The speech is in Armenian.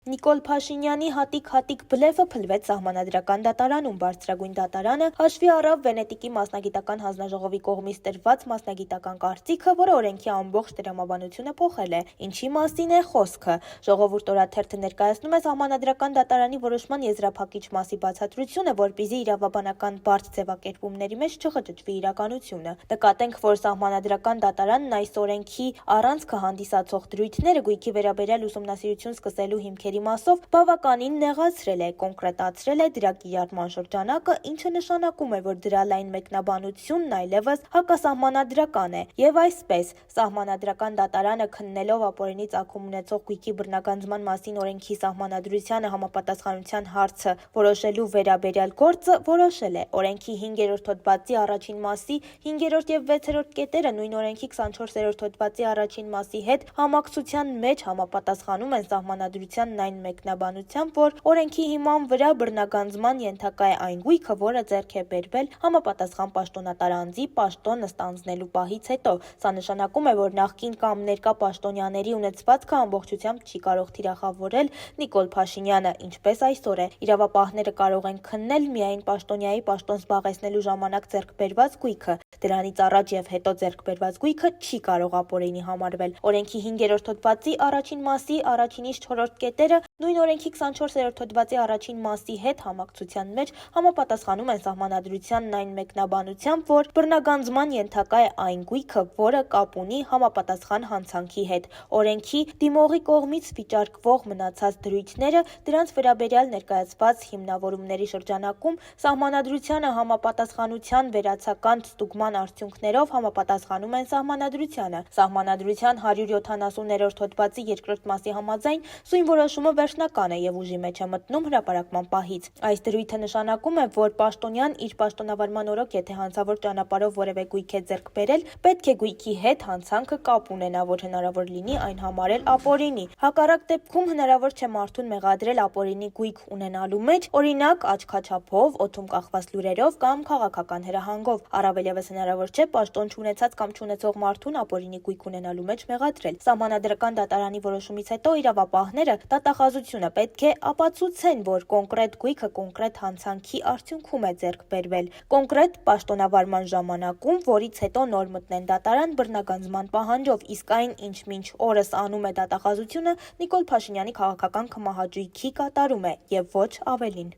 Նիկոլ Փաշինյանի հատիկ բլեֆը փլվեց Սահմանադրական դատարանում։ Բարձրագույն դատարանը հաշվի առավ Վենետիկի մասնագիտական հանձնաժողովի կողմից տրված մասնագիտական կարծիքը, որը օրենքի ամբողջ տրամաբանությունը փոխել է։ Ինչի մասին է խոսքը։ Ժողովուրդ օրաթերթը ներկայացնում է Սահմանադրական դատարանի որոշման եզրափակիչ մասի բացատրությունը, որպեսզի իրավաբանական բարդ ձևակերպումների մեջ չխճճվի իրականությունը։ Նկատենք, որ Սահմանադրական դատարանն այս օրենքի առանցքը հանդիսացող դրույթները գույքի վերաբերյալ ուսումնասիրություն սկսելու հիմքերի մասով բավականին նեղացրել է, կոնկրետացրել է դրա կիրառման շրջանակը, ինչը նշանակում է, որ դրա լայն մեկնաբանությունն այլևս հակասահմանադրական է։ Եվ այսպես, Սահմանադրական դատարանը քննելով ապօրինի ծագում ունեցող գույքի բռնագանձման մասին օրենքի սահմանադրությանը համապատասխանության հարցը որոշելու վերաբերյալ գործը որոշել է։ Օրենքի 5-րդ հոդվածի առաջին մասի 5-րդ և 6-րդ կետերը նույն օրենքի 24-րդ հոդվածի առաջին մասի հետ համակցության մեջ համապատասխանում են Սահմանադրությանն այն մեկնաբանությամբ, որ օրենքի հիման վրա բռնագանձման ենթակա է այն գույքը, որը ձեռք է բերվել համապատասխան պաշտոնատար անձի պաշտոն ստանձնելու պահից հետո։ Սա նշանակում է, որ նախկին կամ ներկա պաշտոնյաների ունեցվածքը ամբողջությամբ չի կարող թիրախավորել Նիկոլ Փաշինյանը, ինչպես այսօր է։ Իրավապահները կարող են քննել միայն պաշտոնյայի պաշտոն զբաղեցնելու ժամանակ ձեռք բերված գույքը։ Դրանից առաջ և հետո ձեռք բերված գույքը չի կարող ապօրինի համարվել։ Օրենքի 5-րդ հոդվածի առաջին մասի առաջինից 4-րդ կետերը նույն օրենքի 24-րդ հոդվածի առաջին մասի հետ համակցության մեջ համապատասխանում են Սահմանադրությանն այն մեկնաբանությամբ, որ բռնագանձման ենթակա է այն գույքը, որը կապ ունի համապատասխան հանցանքի հետ։ Օրենքի դիմողի կողմից վիճարկվող մնացած դրույթները դրանց վերաբերյալ ներկայացված հիմնավորումների շրջանակում Սահմանադրությանը համապատասխանության վերացական ստուգման արդյունքներով համապատասխանում են Սահմանադրությանը։ Սահմանադրության 170-րդ հոդվածի 2-րդ մասի համաձայն սույն որոշումը վերջնական է և ուժի մեջ է մտնում հրապարակման պահից։ Այս դրույթը նշանակում է, որ պաշտոնյան իր պաշտոնավարման օրոք, եթե հանցավոր ճանապարհով որևէ գույք է ձեռք բերել, պետք է գույքի հետ հանցանքը կապ ունենա, որ հնարավոր լինի այն համարել ապօրինի։ Հակառակ դեպքում հնարավոր չէ մարդուն մեղադրել ապօրինի գույք ունենալու մեջ, օրինակ աչքաչափով, օդում կախված լուրերով կամ քաղաքական հրահանգով։ Առավել ևս հնարավոր չէ պաշտոն չունեցած կամ չունեցող մարդուն ապօրինի գույք ունենալու մեջ մեղադրել։ Սահմանադրական դատարանի որոշումից հետո իրավապահները դատախազությունը պետք է ապացուցեն, որ կոնկրետ գույքը կոնկրետ հանցանքի արդյունքում է ձեռք բերվել, կոնկրետ պաշտոնավարման ժամանակում, որից հետո նոր մտնեն դատարան բռնագանձման պահանջով, իսկ այն, ինչ մինչ օրս անում է դատախազությունը, Նիկոլ Փաշինյանի քաղաքական քմահաճույքի կատարում է և ոչ ավելին։